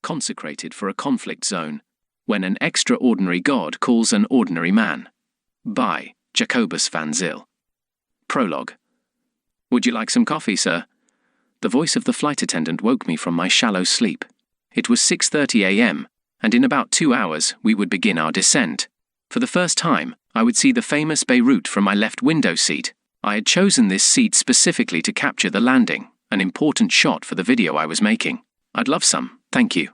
Consecrated for a conflict zone, when an extraordinary God calls an ordinary man. By Jacobus van Zyl. Prologue. Would you like some coffee, sir? The voice of the flight attendant woke me from my shallow sleep. It was 6:30 a.m., and in about 2 hours we would begin our descent. For the first time, I would see the famous Beirut from my left window seat. I had chosen this seat specifically to capture the landing, an important shot for the video I was making. I'd love some, thank you.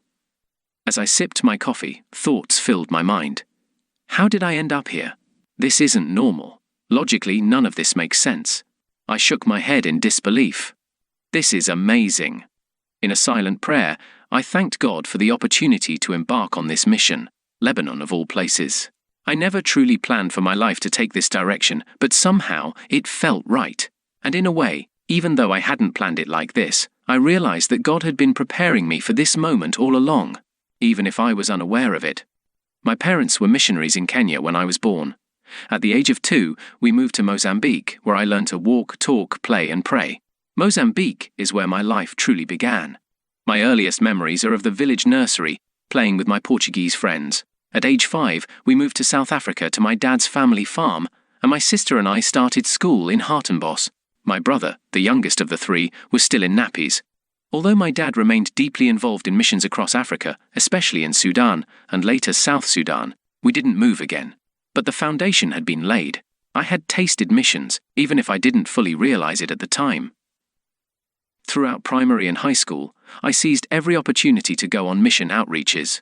As I sipped my coffee, thoughts filled my mind. How did I end up here? This isn't normal. Logically, none of this makes sense. I shook my head in disbelief. This is amazing. In a silent prayer, I thanked God for the opportunity to embark on this mission, Lebanon of all places. I never truly planned for my life to take this direction, but somehow it felt right. And in a way, even though I hadn't planned it like this, I realized that God had been preparing me for this moment all along, even if I was unaware of it. My parents were missionaries in Kenya when I was born. At the age of 2, we moved to Mozambique, where I learned to walk, talk, play, and pray. Mozambique is where my life truly began. My earliest memories are of the village nursery, playing with my Portuguese friends. At age 5, we moved to South Africa to my dad's family farm, and my sister and I started school in Hartenbos. My brother, the youngest of the 3, was still in nappies. Although my dad remained deeply involved in missions across Africa, especially in Sudan, and later South Sudan, we didn't move again. But the foundation had been laid. I had tasted missions, even if I didn't fully realize it at the time. Throughout primary and high school, I seized every opportunity to go on mission outreaches.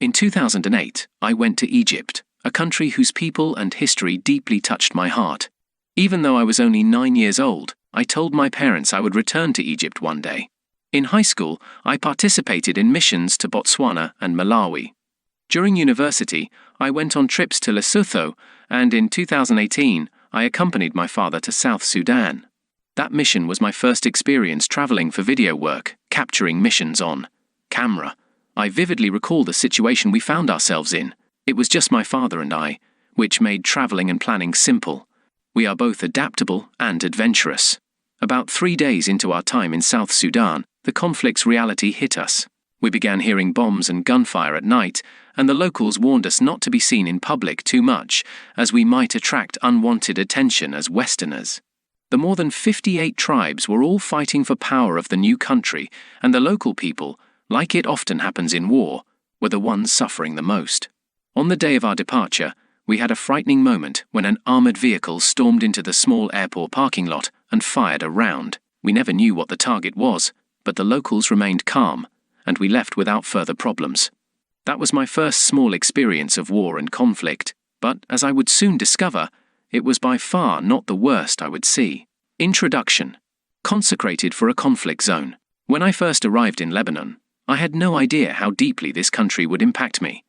In 2008, I went to Egypt, a country whose people and history deeply touched my heart. Even though I was only 9 years old, I told my parents I would return to Egypt one day. In high school, I participated in missions to Botswana and Malawi. During university, I went on trips to Lesotho, and in 2018, I accompanied my father to South Sudan. That mission was my first experience traveling for video work, capturing missions on camera. I vividly recall the situation we found ourselves in. It was just my father and I, which made traveling and planning simple. We are both adaptable and adventurous. About 3 days into our time in South Sudan, the conflict's reality hit us. We began hearing bombs and gunfire at night, and the locals warned us not to be seen in public too much, as we might attract unwanted attention as Westerners. The more than 58 tribes were all fighting for power of the new country, and the local people, like it often happens in war, were the ones suffering the most. On the day of our departure, we had a frightening moment when an armored vehicle stormed into the small airport parking lot and fired a round. We never knew what the target was, but the locals remained calm, and we left without further problems. That was my first small experience of war and conflict, but as I would soon discover, it was by far not the worst I would see. Introduction. Consecrated for a conflict zone. When I first arrived in Lebanon, I had no idea how deeply this country would impact me.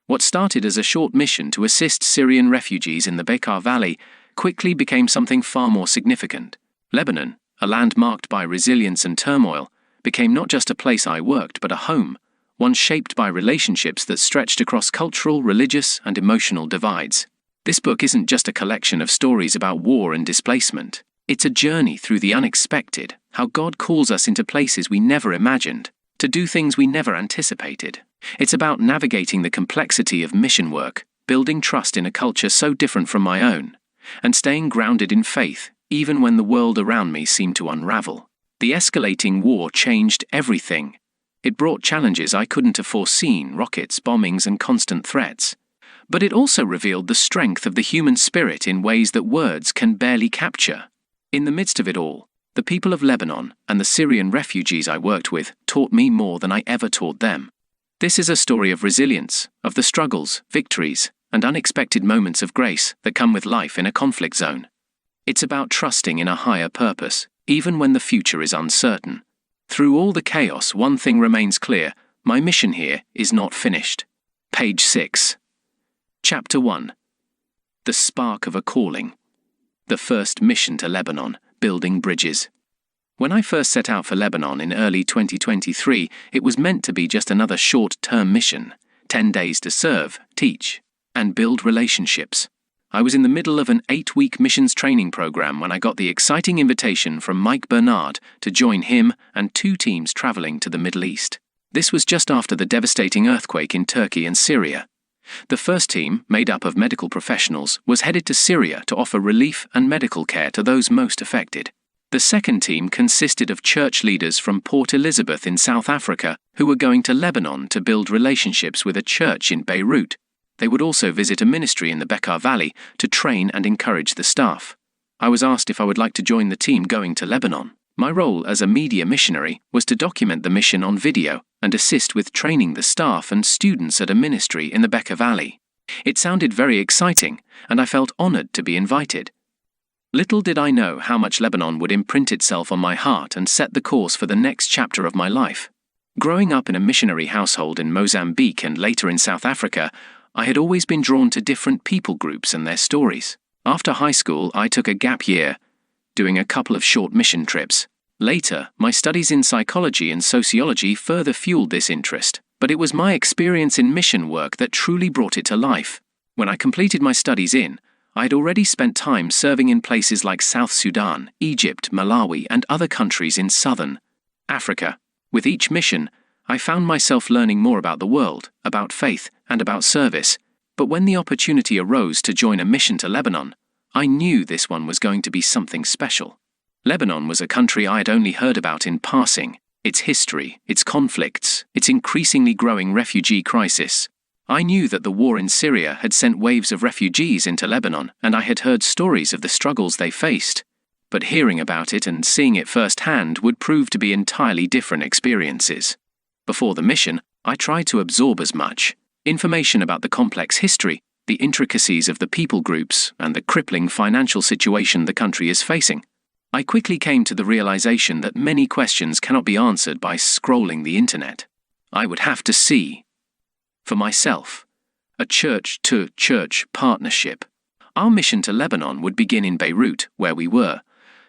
What started as a short mission to assist Syrian refugees in the Bekaa Valley quickly became something far more significant. Lebanon, a land marked by resilience and turmoil, became not just a place I worked, but a home, one shaped by relationships that stretched across cultural, religious, and emotional divides. This book isn't just a collection of stories about war and displacement. It's a journey through the unexpected, how God calls us into places we never imagined, to do things we never anticipated. It's about navigating the complexity of mission work, building trust in a culture so different from my own, and staying grounded in faith, even when the world around me seemed to unravel. The escalating war changed everything. It brought challenges I couldn't have foreseen, rockets, bombings, and constant threats. But it also revealed the strength of the human spirit in ways that words can barely capture. In the midst of it all, the people of Lebanon and the Syrian refugees I worked with taught me more than I ever taught them. This is a story of resilience, of the struggles, victories, and unexpected moments of grace that come with life in a conflict zone. It's about trusting in a higher purpose, even when the future is uncertain. Through all the chaos, one thing remains clear: my mission here is not finished. Page 6. Chapter 1. The Spark of a Calling. The first mission to Lebanon, building bridges. When I first set out for Lebanon in early 2023, it was meant to be just another short-term mission, 10 days to serve, teach, and build relationships. I was in the middle of an 8-week missions training program when I got the exciting invitation from Mike Bernard to join him and 2 teams traveling to the Middle East. This was just after the devastating earthquake in Turkey and Syria. The first team, made up of medical professionals, was headed to Syria to offer relief and medical care to those most affected. The second team consisted of church leaders from Port Elizabeth in South Africa who were going to Lebanon to build relationships with a church in Beirut. They would also visit a ministry in the Bekaa Valley to train and encourage the staff. I was asked if I would like to join the team going to Lebanon. My role as a media missionary was to document the mission on video and assist with training the staff and students at a ministry in the Bekaa Valley. It sounded very exciting, and I felt honored to be invited. Little did I know how much Lebanon would imprint itself on my heart and set the course for the next chapter of my life. Growing up in a missionary household in Mozambique and later in South Africa, I had always been drawn to different people groups and their stories. After high school, I took a gap year, doing a couple of short mission trips. Later, my studies in psychology and sociology further fueled this interest, but it was my experience in mission work that truly brought it to life. When I completed my studies I had already spent time serving in places like South Sudan, Egypt, Malawi, and other countries in southern Africa. With each mission, I found myself learning more about the world, about faith, and about service. But when the opportunity arose to join a mission to Lebanon, I knew this one was going to be something special. Lebanon was a country I had only heard about in passing, its history, its conflicts, its increasingly growing refugee crisis. I knew that the war in Syria had sent waves of refugees into Lebanon, and I had heard stories of the struggles they faced. But hearing about it and seeing it firsthand would prove to be entirely different experiences. Before the mission, I tried to absorb as much information about the complex history, the intricacies of the people groups, and the crippling financial situation the country is facing. I quickly came to the realization that many questions cannot be answered by scrolling the internet. I would have to see for myself a church-to-church partnership. Our mission to Lebanon would begin in Beirut, where we were,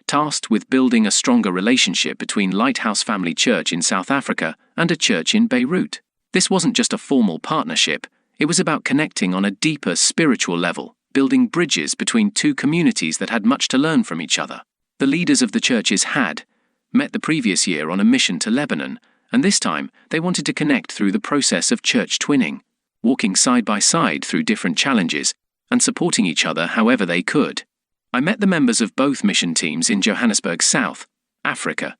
tasked with building a stronger relationship between Lighthouse Family Church in South Africa and a church in Beirut. This wasn't just a formal partnership, it was about connecting on a deeper spiritual level, building bridges between two communities that had much to learn from each other. The leaders of the churches had met the previous year on a mission to Lebanon, and this time they wanted to connect through the process of church twinning, walking side by side through different challenges and supporting each other however they could. I met the members of both mission teams in Johannesburg, South Africa.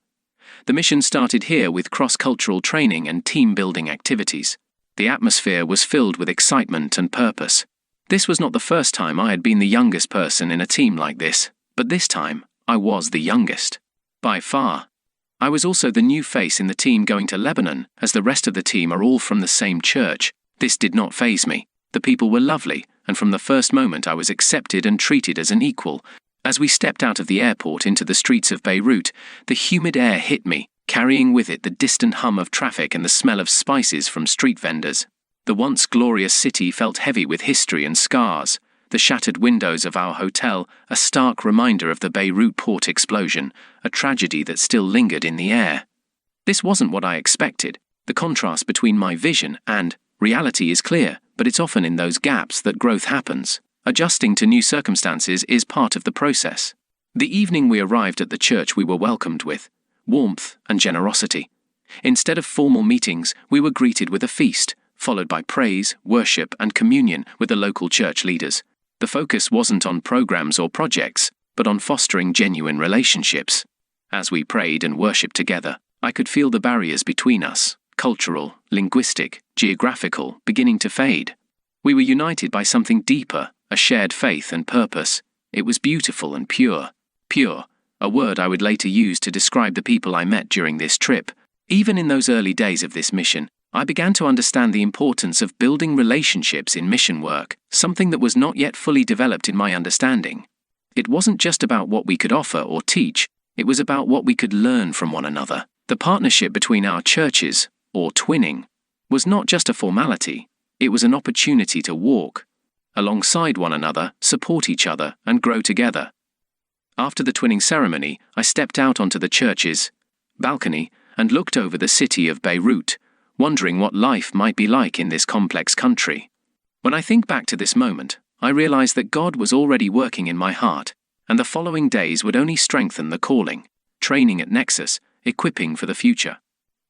The mission started here with cross-cultural training and team-building activities. The atmosphere was filled with excitement and purpose. This was not the first time I had been the youngest person in a team like this, but this time I was the youngest. By far. I was also the new face in the team going to Lebanon, as the rest of the team are all from the same church. This did not faze me. The people were lovely, and from the first moment I was accepted and treated as an equal. As we stepped out of the airport into the streets of Beirut, the humid air hit me, carrying with it the distant hum of traffic and the smell of spices from street vendors. The once glorious city felt heavy with history and scars. The shattered windows of our hotel, a stark reminder of the Beirut port explosion, a tragedy that still lingered in the air. This wasn't what I expected. The contrast between my vision and reality is clear, but it's often in those gaps that growth happens. Adjusting to new circumstances is part of the process. The evening we arrived at the church, we were welcomed with warmth and generosity. Instead of formal meetings, we were greeted with a feast, followed by praise, worship, and communion with the local church leaders. The focus wasn't on programs or projects, but on fostering genuine relationships. As we prayed and worshipped together, I could feel the barriers between us, cultural, linguistic, geographical, beginning to fade. We were united by something deeper, a shared faith and purpose. It was beautiful and pure. Pure, a word I would later use to describe the people I met during this trip. Even in those early days of this mission, I began to understand the importance of building relationships in mission work, something that was not yet fully developed in my understanding. It wasn't just about what we could offer or teach, it was about what we could learn from one another. The partnership between our churches, or twinning, was not just a formality, it was an opportunity to walk alongside one another, support each other, and grow together. After the twinning ceremony, I stepped out onto the church's balcony and looked over the city of Beirut, wondering what life might be like in this complex country. When I think back to this moment, I realize that God was already working in my heart, and the following days would only strengthen the calling, training at Nexus, equipping for the future.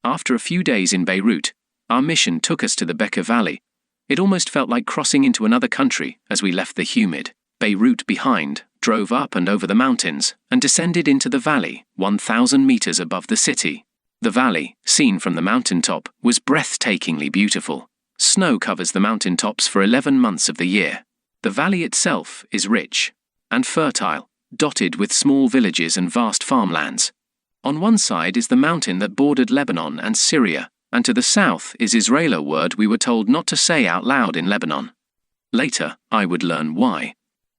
After a few days in Beirut, our mission took us to the Bekaa Valley. It almost felt like crossing into another country as we left the humid Beirut behind, drove up and over the mountains, and descended into the valley 1,000 meters above the city. The valley, seen from the mountaintop, was breathtakingly beautiful. Snow covers the mountaintops for 11 months of the year. The valley itself is rich and fertile, dotted with small villages and vast farmlands. On one side is the mountain that bordered Lebanon and Syria, and to the south is Israel, a word we were told not to say out loud in Lebanon. Later, I would learn why.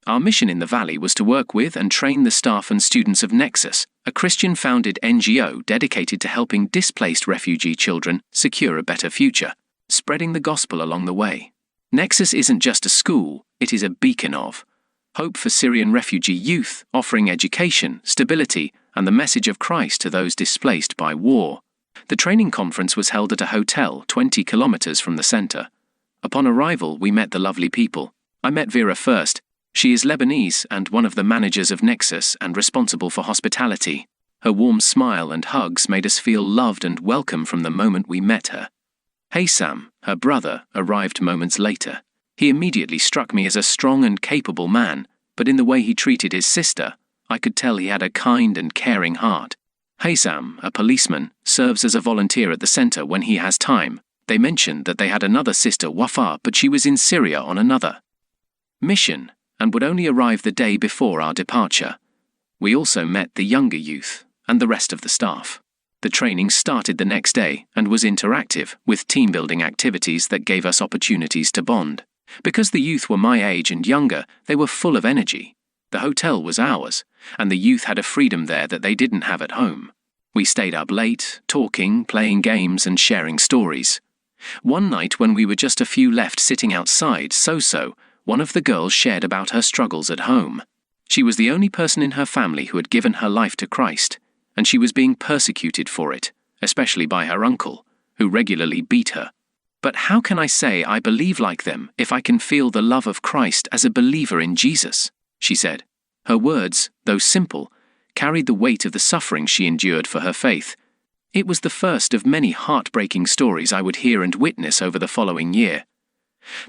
Our mission in the valley was to work with and train the staff and students of Nexus, a Christian-founded NGO dedicated to helping displaced refugee children secure a better future, spreading the gospel along the way. Nexus isn't just a school, it is a beacon of hope for Syrian refugee youth, offering education, stability, and the message of Christ to those displaced by war. The training conference was held at a hotel 20 kilometers from the center. Upon arrival, we met the lovely people. I met Vera first. She is Lebanese and one of the managers of Nexus and responsible for hospitality. Her warm smile and hugs made us feel loved and welcome from the moment we met her. Haysam, her brother, arrived moments later. He immediately struck me as a strong and capable man, but in the way he treated his sister, I could tell he had a kind and caring heart. Haysam, a policeman, serves as a volunteer at the center when he has time. They mentioned that they had another sister, Wafa, but she was in Syria on another mission and would only arrive the day before our departure. We also met the younger youth and the rest of the staff. The training started the next day and was interactive, with team-building activities that gave us opportunities to bond. Because the youth were my age and younger, they were full of energy. The hotel was ours, and the youth had a freedom there that they didn't have at home. We stayed up late, talking, playing games, and sharing stories. One night when we were just a few left sitting outside, one of the girls shared about her struggles at home. She was the only person in her family who had given her life to Christ, and she was being persecuted for it, especially by her uncle, who regularly beat her. But how can I say I believe like them if I can feel the love of Christ as a believer in Jesus? She said. Her words, though simple, carried the weight of the suffering she endured for her faith. It was the first of many heartbreaking stories I would hear and witness over the following year.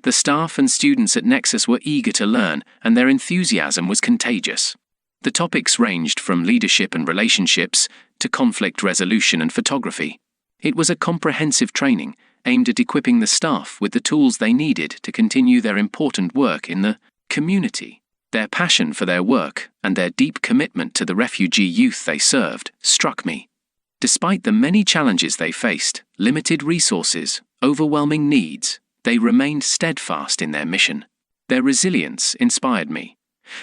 The staff and students at Nexus were eager to learn, and their enthusiasm was contagious. The topics ranged from leadership and relationships to conflict resolution and photography. It was a comprehensive training aimed at equipping the staff with the tools they needed to continue their important work in the community. Their passion for their work and their deep commitment to the refugee youth they served struck me. Despite the many challenges they faced, limited resources, overwhelming needs, they remained steadfast in their mission. Their resilience inspired me.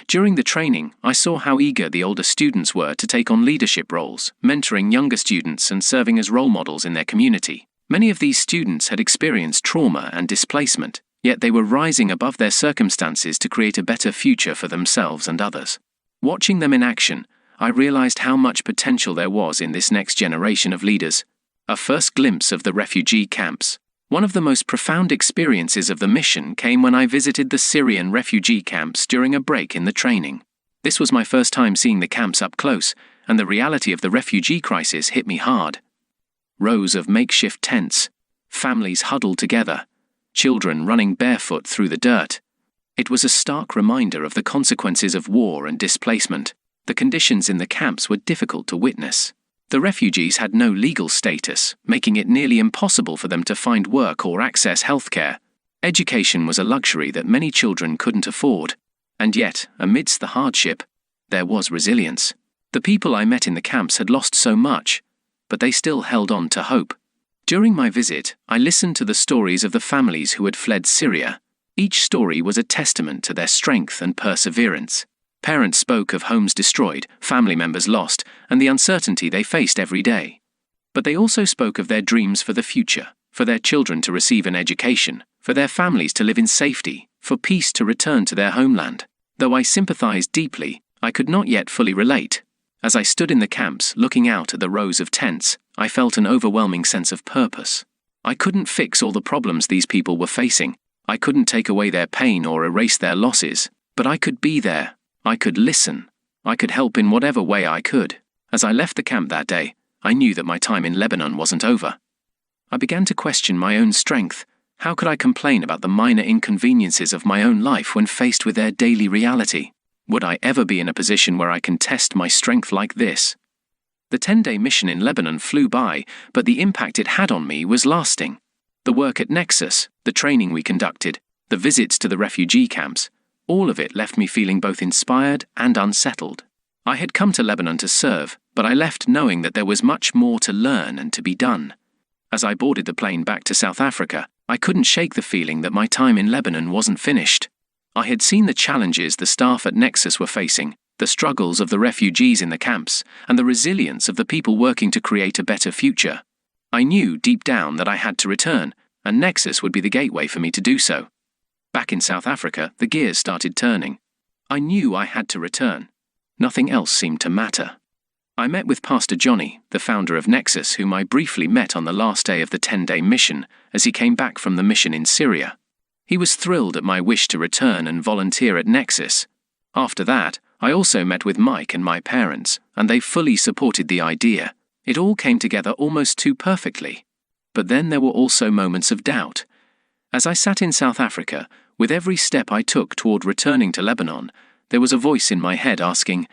During the training, I saw how eager the older students were to take on leadership roles, mentoring younger students and serving as role models in their community. Many of these students had experienced trauma and displacement, yet they were rising above their circumstances to create a better future for themselves and others. Watching them in action, I realized how much potential there was in this next generation of leaders. A first glimpse of the refugee camps. One of the most profound experiences of the mission came when I visited the Syrian refugee camps during a break in the training. This was my first time seeing the camps up close, and the reality of the refugee crisis hit me hard. Rows of makeshift tents, families huddled together, children running barefoot through the dirt. It was a stark reminder of the consequences of war and displacement. The conditions in the camps were difficult to witness. The refugees had no legal status, making it nearly impossible for them to find work or access healthcare. Education was a luxury that many children couldn't afford. And yet, amidst the hardship, there was resilience. The people I met in the camps had lost so much, but they still held on to hope. During my visit, I listened to the stories of the families who had fled Syria. Each story was a testament to their strength and perseverance. Parents spoke of homes destroyed, family members lost, and the uncertainty they faced every day. But they also spoke of their dreams for the future, for their children to receive an education, for their families to live in safety, for peace to return to their homeland. Though I sympathized deeply, I could not yet fully relate. As I stood in the camps, looking out at the rows of tents, I felt an overwhelming sense of purpose. I couldn't fix all the problems these people were facing. I couldn't take away their pain or erase their losses, but I could be there. I could listen. I could help in whatever way I could. As I left the camp that day, I knew that my time in Lebanon wasn't over. I began to question my own strength. How could I complain about the minor inconveniences of my own life when faced with their daily reality? Would I ever be in a position where I can test my strength like this? The 10-day mission in Lebanon flew by, but the impact it had on me was lasting. The work at Nexus, the training we conducted, the visits to the refugee camps, all of it left me feeling both inspired and unsettled. I had come to Lebanon to serve, but I left knowing that there was much more to learn and to be done. As I boarded the plane back to South Africa, I couldn't shake the feeling that my time in Lebanon wasn't finished. I had seen the challenges the staff at Nexus were facing, the struggles of the refugees in the camps, and the resilience of the people working to create a better future. I knew deep down that I had to return, and Nexus would be the gateway for me to do so. Back in South Africa, the gears started turning. I knew I had to return. Nothing else seemed to matter. I met with Pastor Johnny, the founder of Nexus, whom I briefly met on the last day of the 10-day mission as he came back from the mission in Syria. He was thrilled at my wish to return and volunteer at Nexus. After that, I also met with Mike and my parents, and they fully supported the idea. It all came together almost too perfectly. But then there were also moments of doubt. As I sat in South Africa, with every step I took toward returning to Lebanon, there was a voice in my head asking,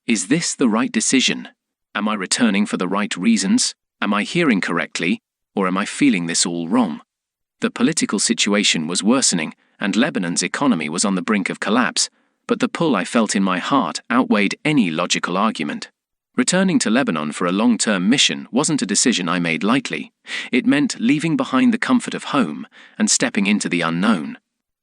"Is this the right decision? Am I returning for the right reasons? Am I hearing correctly? Or am I feeling this all wrong?" The political situation was worsening, and Lebanon's economy was on the brink of collapse, but the pull I felt in my heart outweighed any logical argument. Returning to Lebanon for a long-term mission wasn't a decision I made lightly. It meant leaving behind the comfort of home and stepping into the unknown.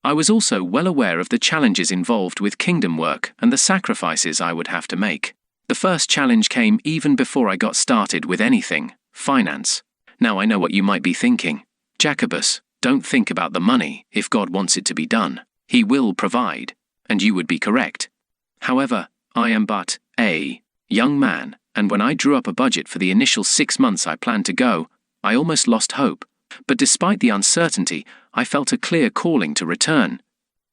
I was also well aware of the challenges involved with kingdom work and the sacrifices I would have to make. The first challenge came even before I got started with anything: finance. Now I know what you might be thinking. Jacobus, don't think about the money. If God wants it to be done, He will provide. And you would be correct. However, I am but a young man, and when I drew up a budget for the initial 6 months I planned to go, I almost lost hope. But despite the uncertainty, I felt a clear calling to return.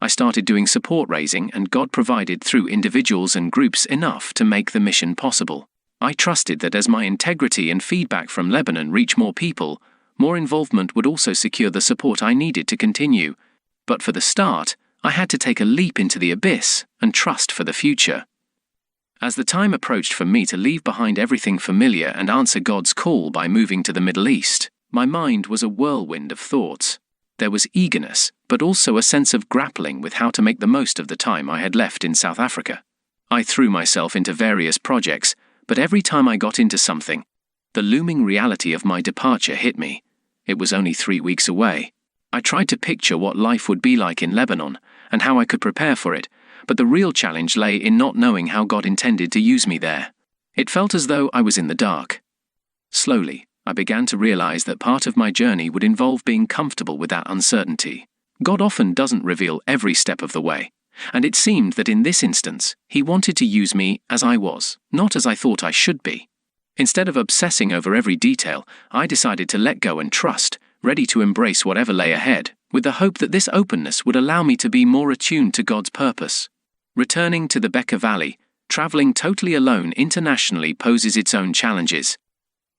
I started doing support raising, and God provided through individuals and groups enough to make the mission possible. I trusted that as my integrity and feedback from Lebanon reach more people, more involvement would also secure the support I needed to continue. But for the start, I had to take a leap into the abyss and trust for the future. As the time approached for me to leave behind everything familiar and answer God's call by moving to the Middle East, my mind was a whirlwind of thoughts. There was eagerness, but also a sense of grappling with how to make the most of the time I had left in South Africa. I threw myself into various projects, but every time I got into something, the looming reality of my departure hit me. It was only 3 weeks away. I tried to picture what life would be like in Lebanon and how I could prepare for it, but the real challenge lay in not knowing how God intended to use me there. It felt as though I was in the dark. Slowly, I began to realize that part of my journey would involve being comfortable with that uncertainty. God often doesn't reveal every step of the way, and it seemed that in this instance, He wanted to use me as I was, not as I thought I should be. Instead of obsessing over every detail, I decided to let go and trust, ready to embrace whatever lay ahead, with the hope that this openness would allow me to be more attuned to God's purpose. Returning to the Bekaa Valley, traveling totally alone internationally poses its own challenges.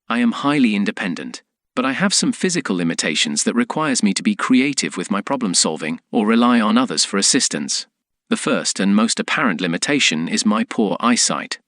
I am highly independent, but I have some physical limitations that requires me to be creative with my problem solving or rely on others for assistance. The first and most apparent limitation is my poor eyesight.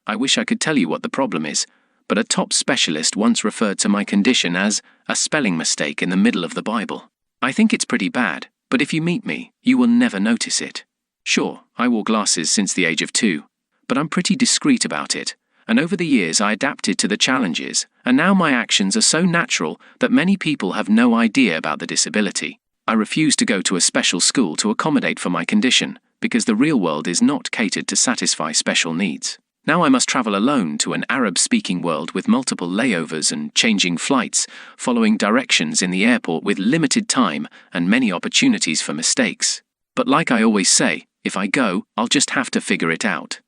I wish I could tell you what the problem is, but a top specialist once referred to my condition as a spelling mistake in the middle of the Bible. I think it's pretty bad, but if you meet me, you will never notice it. Sure, I wore glasses since the age of 2, but I'm pretty discreet about it, and over the years I adapted to the challenges, and now my actions are so natural that many people have no idea about the disability. I refuse to go to a special school to accommodate for my condition, because the real world is not catered to satisfy special needs. Now I must travel alone to an Arab-speaking world with multiple layovers and changing flights, following directions in the airport with limited time and many opportunities for mistakes. But like I always say, if I go, I'll just have to figure it out.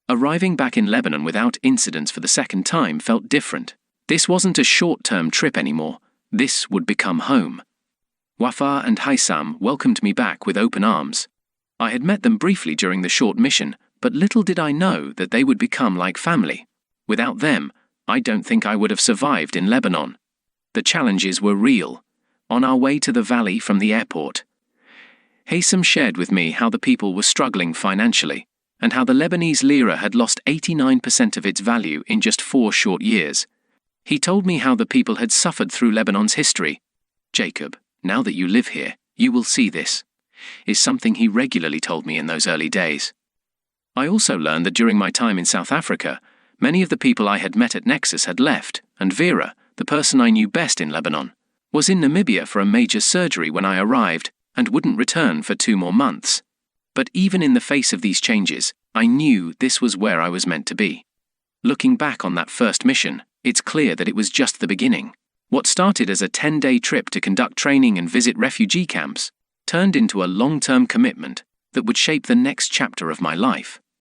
Arriving back in Lebanon without incidents for the second time felt different. This wasn't a short-term trip anymore. This would become home. Wafa and Haysam welcomed me back with open arms. I had met them briefly during the short mission, but little did I know that they would become like family. Without them, I don't think I would have survived in Lebanon. The challenges were real. On our way to the valley from the airport, Haysam shared with me how the people were struggling financially, and how the Lebanese lira had lost 89% of its value in just 4 short years. He told me how the people had suffered through Lebanon's history. Jacob, now that you live here, you will see this, is something he regularly told me in those early days. I also learned that during my time in South Africa, many of the people I had met at Nexus had left, and Vera, the person I knew best in Lebanon, was in Namibia for a major surgery when I arrived and wouldn't return for 2 more months. But even in the face of these changes, I knew this was where I was meant to be. Looking back on that first mission, it's clear that it was just the beginning. What started as a 10-day trip to conduct training and visit refugee camps turned into a long-term commitment that would shape the next chapter of my life.